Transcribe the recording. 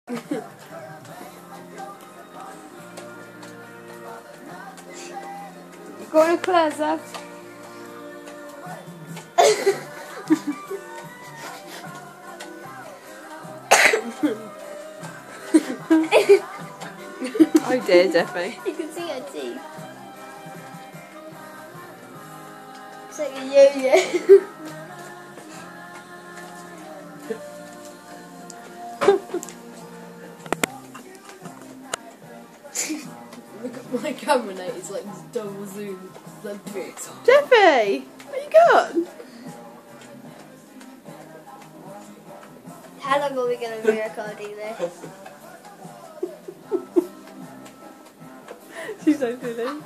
Go to class, Zeph. Oh dear, Zephie. You can see her teeth. It's like a yo-yo. Look at my camera now, it's like double zoom. Like this. Zephie, what you got? How long are we going to be recording this? She's so silly.